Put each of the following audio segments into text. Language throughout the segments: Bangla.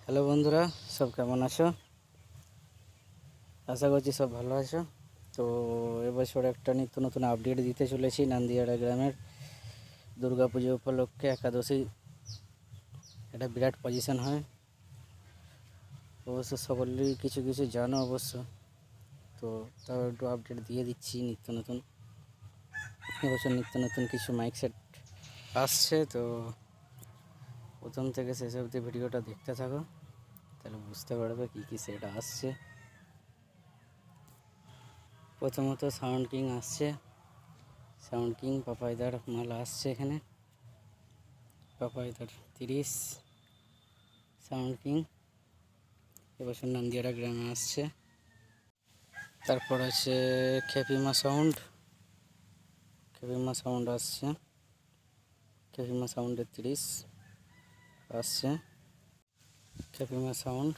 হ্যালো বন্ধুরা, সব কেমন আছো? আশা করছি সব ভালো আছো। তো এবছর একটা নিত্য নতুন আপডেট দিতে চলেছি। নান্দিয়াড়া গ্রামের দুর্গাপুজো উপলক্ষে একাদশী একটা বিরাট পজিশন হয়, অবশ্য সকলেই কিছু কিছু জানো অবশ্য। তো তাও একটু আপডেট দিয়ে দিচ্ছি। এবছর নিত্য নতুন কিছু মাইক সেট আসছে। তো প্রথম থেকে শেষ অবধি ভিডিওটা দেখতে থাকো, তাহলে বুঝতে পারবে কী কী সেট আসছে। প্রথমত সাউন্ড কিং আসছে। সাউন্ড কিং পাপাইদার মাল আসছে এখানে। পাপাইদার 30 সাউন্ড কিং এবছর নান্দিয়াড়া গ্রামে আসছে। তারপর আছে খেপিমা সাউন্ড আসছে। খেপিমা সাউন্ডের 30 আসছে। খেপিমা সাউন্ড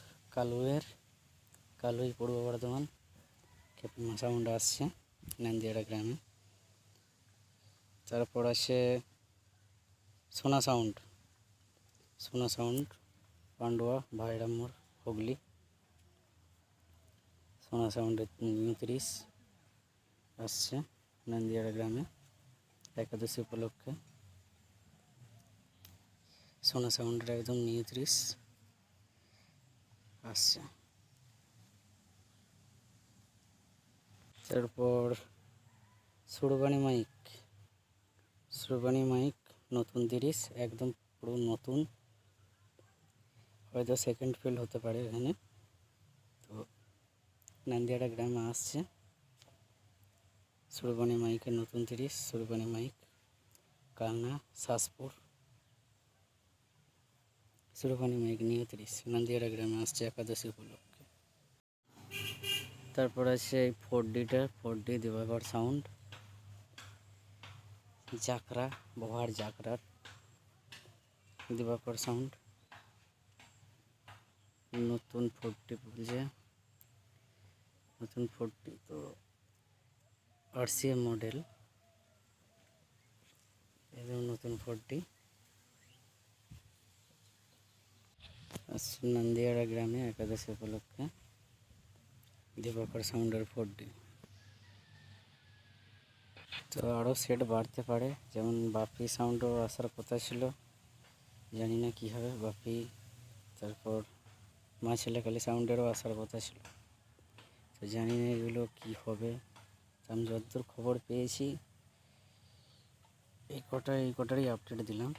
কালুই পূর্ব বর্ধমান। খেপিমা সাউন্ড আসছে নান্দিয়াড়া গ্রামে। তারপর আছে সোনা সাউন্ড পান্ডুয়া ভাইরামোর হুগলি। সোনা সাউন্ডের 30 আসছে নান্দিয়াড়া গ্রামে একাদশী উপলক্ষে। সোনা সাউন্ডের একদম 30 আসছে। তারপর সুরবানি মাইক নতুন 30 একদম পুরো নতুন, হয়তো সেকেন্ড ফিল্ড হতে পারে এখানে। তো নান্দিয়াড়া গ্রামে আসছে সুরবানি মাইকের নতুন 30। সুরবানি মাইক কালনা শাসপুর। সুরবানি মাইক নিয়ে 30 নান্দিয়াড়া গ্রামে আসছে একাদশী উপলক্ষে। তারপর আছে এই 4D দিবাকর সাউন্ড জাকরা বহার জাকরার দিবাকর সাউন্ড নতুন 4D বলছে। নতুন 4D তো RCA মডেল, একদম নতুন 4D আসছে নান্দিয়াড়া গ্রামে একাদশী উপলক্ষে দিবাকর সাউন্ডের 4D। তো আরও সেট বাড়তে পারে, যেমন বাপি সাউন্ডও আসার কথা ছিল, জানি না কী হবে বাপি। তারপর মা ছেলেকালী সাউন্ডেরও আসার কথা ছিল, তো জানি না এগুলো কী হবে। আমি যতদূর খবর পেয়েছি এই কটারই আপডেট দিলাম।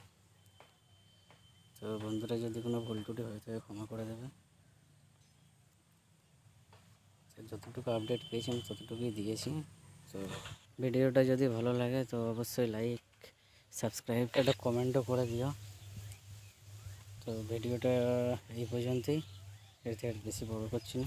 তো বন্ধুরা যদি কোনো ভুল ত্রুটি হয় তবে ক্ষমা করে দেবে। যতটুকু আপডেট পেয়েছি আমি ততটুকুই দিয়েছি। তো ভিডিওটা যদি ভালো লাগে তো অবশ্যই লাইক সাবস্ক্রাইব একটা কমেন্টও করে দিও। তো ভিডিওটা এই পর্যন্তই, এর থেকে বেশি বড় করছি না।